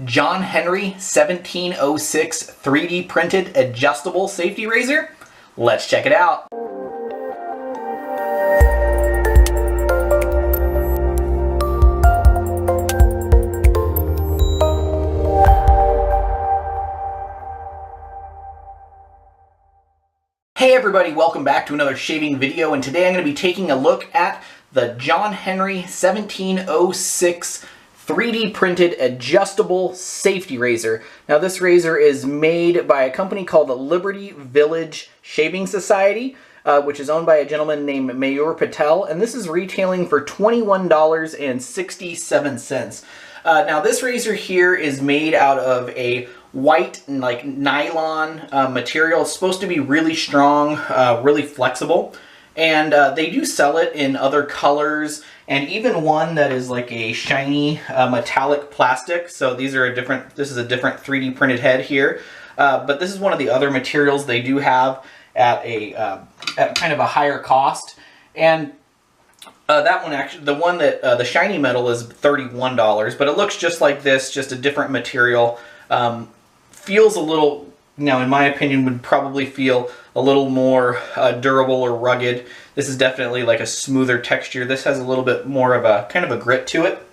John Henry 1706 3D printed adjustable safety razor? Let's check it out. Hey everybody, welcome back to another shaving video, and today I'm going to be taking a look at the John Henry 1706 3D printed adjustable safety razor. Now this razor is made by a company called the Liberty Village Shaving Society, which is owned by a gentleman named Mayur Patel, and this is retailing for $21.67. Now this razor here is made out of a white like nylon material. It's supposed to be really strong, really flexible, and they do sell it in other colors and even one that is like a shiny metallic plastic. So these are this is a different 3D printed head here, but this is one of the other materials they do have at at kind of a higher cost. And that one actually, the one that the shiny metal is $31, but it looks just like this, just a different material. Feels a little, now in my opinion, would probably feel a little more durable or rugged. This is definitely like a smoother texture. This has a little bit more of a kind of a grit to it.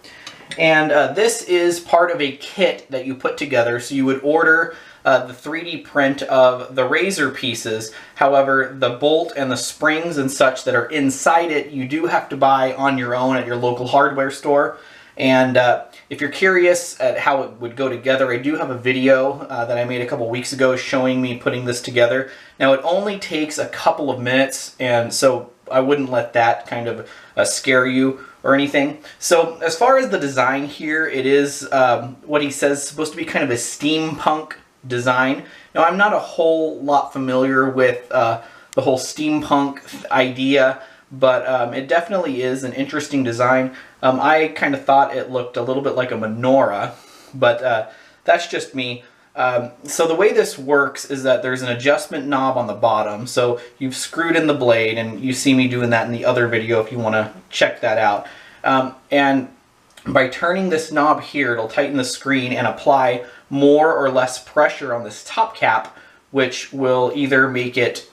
And this is part of a kit that you put together. So you would order the 3D print of the razor pieces. However, the bolt and the springs and such that are inside it, you do have to buy on your own at your local hardware store. And if you're curious at how it would go together, I do have a video that I made a couple weeks ago showing me putting this together. Now it only takes a couple of minutes, and so I wouldn't let that kind of scare you or anything. So as far as the design here, it is what he says supposed to be kind of a steampunk design. Now I'm not a whole lot familiar with the whole steampunk idea, but it definitely is an interesting design. I kind of thought it looked a little bit like a menorah, but that's just me. So the way this works is that there's an adjustment knob on the bottom. So you've screwed in the blade, and you see me doing that in the other video if you want to check that out. And by turning this knob here, it'll tighten the screen and apply more or less pressure on this top cap, which will either make it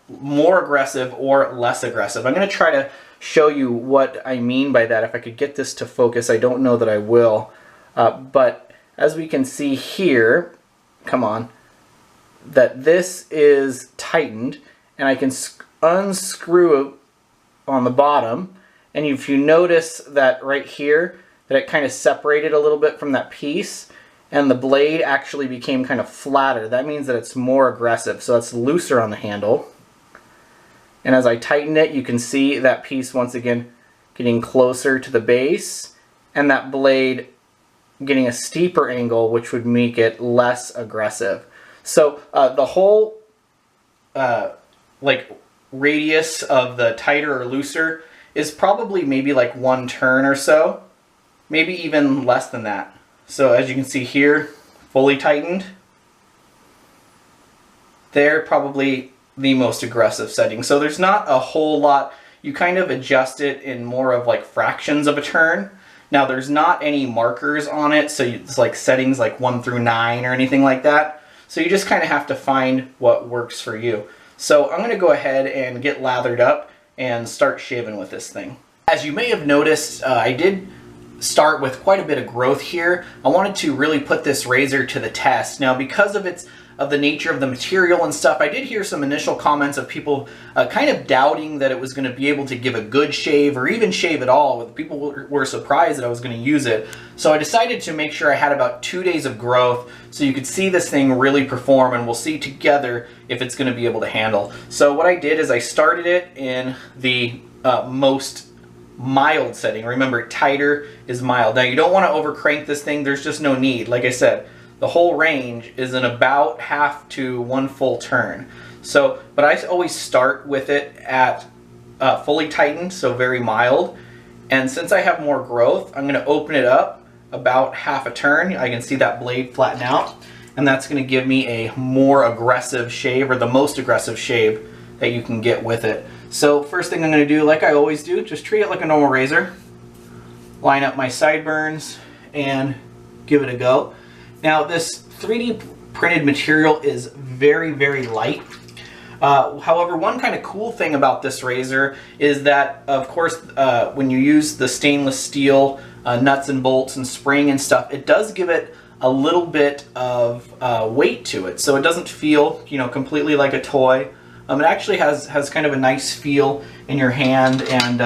more aggressive or less aggressive. I'm going to try to show you what I mean by that. If I could get this to focus, I don't know that I will. But as we can see here, come on, that this is tightened, and I can unscrew it on the bottom. And if you notice that right here, that it kind of separated a little bit from that piece, and the blade actually became kind of flatter. That means that it's more aggressive. So it's looser on the handle. And as I tighten it, you can see that piece once again getting closer to the base, and that blade getting a steeper angle, which would make it less aggressive. So the whole like radius of the tighter or looser is probably maybe like 1 turn or so, maybe even less than that. So as you can see here, fully tightened, they're probably the most aggressive setting. So there's not a whole lot. You kind of adjust it in more of like fractions of a turn. Now there's not any markers on it, so it's like settings like 1 through 9 or anything like that. So you just kind of have to find what works for you. So I'm going to go ahead and get lathered up and start shaving with this thing. As you may have noticed, I did start with quite a bit of growth here. I wanted to really put this razor to the test. Now because of the nature of the material and stuff, I did hear some initial comments of people kind of doubting that it was going to be able to give a good shave or even shave at all. People were surprised that I was going to use it. So I decided to make sure I had about 2 days of growth so you could see this thing really perform, and we'll see together if it's going to be able to handle. So what I did is I started it in the most mild setting. Remember, tighter is mild. Now you don't want to overcrank this thing. There's just no need. Like I said, the whole range is in about half to 1 full turn. So, but I always start with it at fully tightened, so very mild. And since I have more growth, I'm going to open it up about half a turn. I can see that blade flatten out, and that's going to give me a more aggressive shave, or the most aggressive shave that you can get with it. So first thing I'm going to do, like I always do, just treat it like a normal razor. Line up my sideburns and give it a go. Now this 3D printed material is very, very light. However, one kind of cool thing about this razor is that, of course, when you use the stainless steel nuts and bolts and spring and stuff, it does give it a little bit of weight to it. So it doesn't feel, you know, completely like a toy. It actually has kind of a nice feel in your hand, and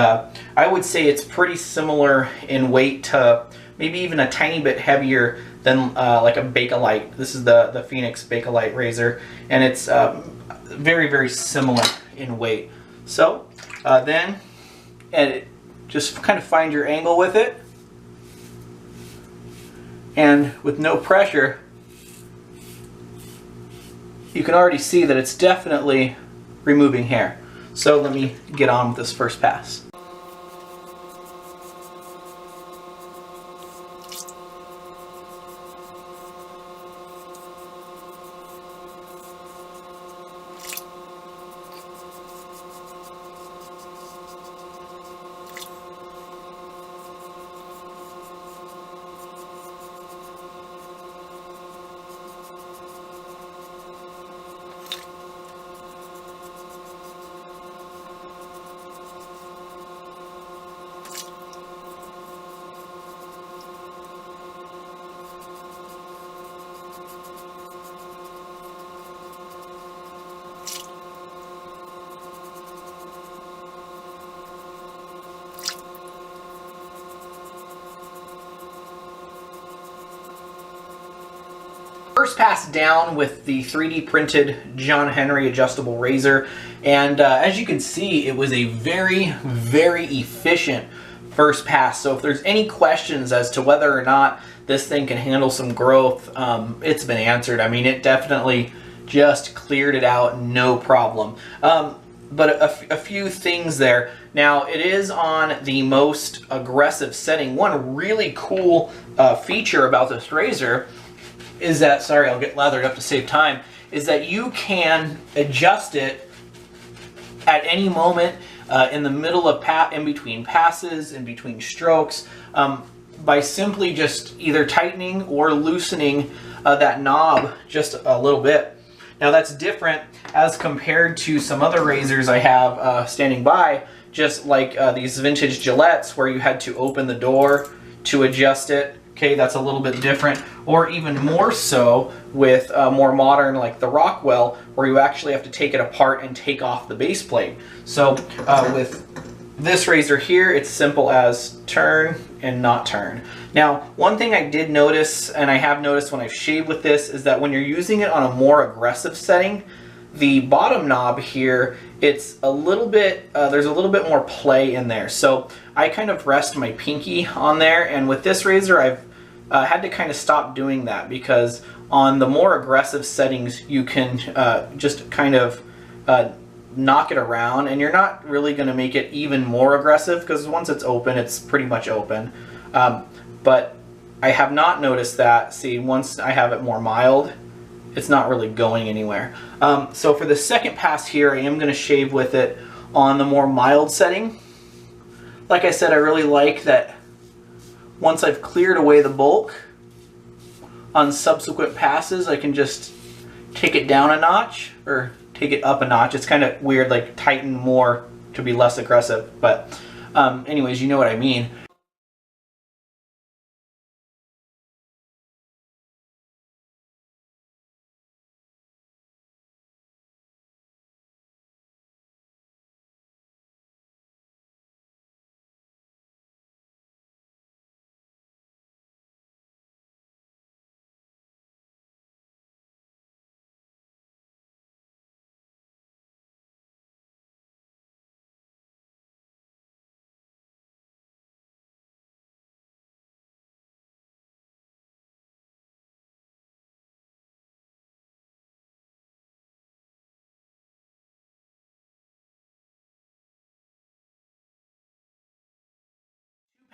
I would say it's pretty similar in weight to maybe even a tiny bit heavier than like a Bakelite. This is the Phoenix Bakelite razor, and it's very, very similar in weight. So then just kind of find your angle with it, and with no pressure you can already see that it's definitely removing hair. So let me get on with this first pass. First pass down with the 3D printed John Henry adjustable razor, and as you can see, it was a very, very efficient first pass. So if there's any questions as to whether or not this thing can handle some growth, it's been answered. I mean, it definitely just cleared it out, no problem. But a few things there. Now, it is on the most aggressive setting. One really cool feature about this razor is that, sorry, I'll get lathered up to save time, is that you can adjust it at any moment in the middle of in between passes, in between strokes, by simply just either tightening or loosening that knob just a little bit. Now that's different as compared to some other razors I have standing by, just like these vintage Gillettes where you had to open the door to adjust it. Okay, that's a little bit different, or even more so with more modern like the Rockwell, where you actually have to take it apart and take off the base plate. So with this razor here, it's simple as turn and not turn. Now, one thing I did notice, and I have noticed when I've shaved with this, is that when you're using it on a more aggressive setting, the bottom knob here, it's a little bit, there's a little bit more play in there. So I kind of rest my pinky on there, and with this razor I've had to kind of stop doing that, because on the more aggressive settings you can just kind of knock it around, and you're not really going to make it even more aggressive, because once it's open, it's pretty much open. But I have not noticed that. See, once I have it more mild, it's not really going anywhere. So for the second pass here, I am going to shave with it on the more mild setting. Like I said, I really like that once I've cleared away the bulk, on subsequent passes I can just take it down a notch, or take it up a notch. It's kind of weird, like tighten more to be less aggressive, but anyways, you know what I mean.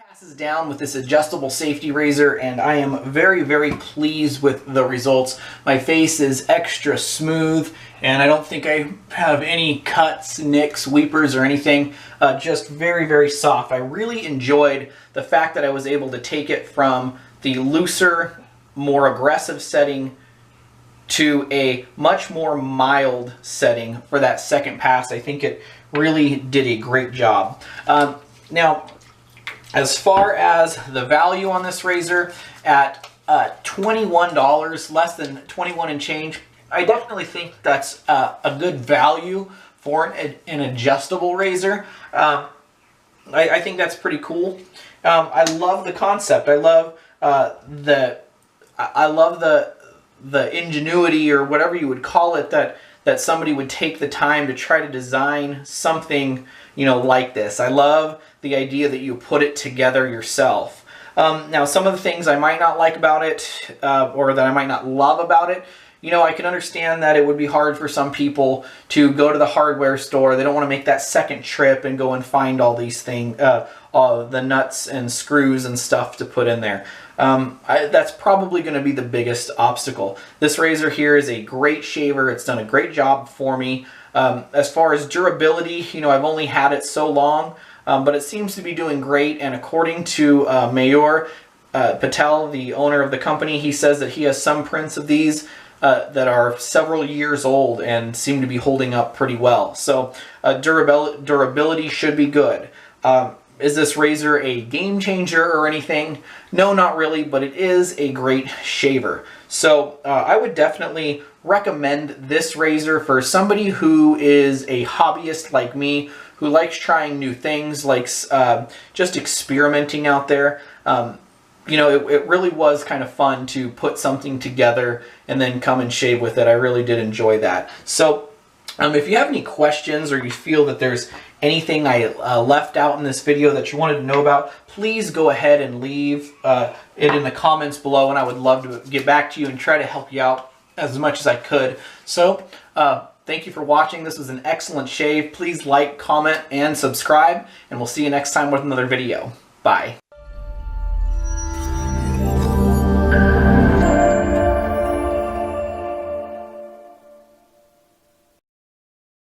Passes down with this adjustable safety razor, and I am very, very pleased with the results. My face is extra smooth, and I don't think I have any cuts, nicks, weepers, or anything. Just very, very soft. I really enjoyed the fact that I was able to take it from the looser more aggressive setting to a much more mild setting for that second pass. I think it really did a great job. Now, as far as the value on this razor, at $21, less than 21 and change, I definitely think that's a good value for an adjustable razor. I think that's pretty cool. I love the concept. I love the ingenuity, or whatever you would call it, that somebody would take the time to try to design something, like this. I love the idea that you put it together yourself. Now, some of the things I might not like about it, or that I might not love about it, I can understand that it would be hard for some people to go to the hardware store. They don't want to make that second trip and go and find all these things, all the nuts and screws and stuff to put in there. That's probably going to be the biggest obstacle. This razor here is a great shaver. It's done a great job for me. As far as durability, I've only had it so long, but it seems to be doing great. And according to Mayur Patel, the owner of the company, he says that he has some prints of these that are several years old and seem to be holding up pretty well. So durability should be good. Is this razor a game changer or anything? No, not really, but it is a great shaver. So I would definitely recommend this razor for somebody who is a hobbyist like me, who likes trying new things, likes just experimenting out there. It really was kind of fun to put something together and then come and shave with it. I really did enjoy that. So if you have any questions, or you feel that there's anything I left out in this video that you wanted to know about, please go ahead and leave it in the comments below, and I would love to get back to you and try to help you out as much as I could. So thank you for watching. This was an excellent shave. Please like, comment, and subscribe, and we'll see you next time with another video. Bye.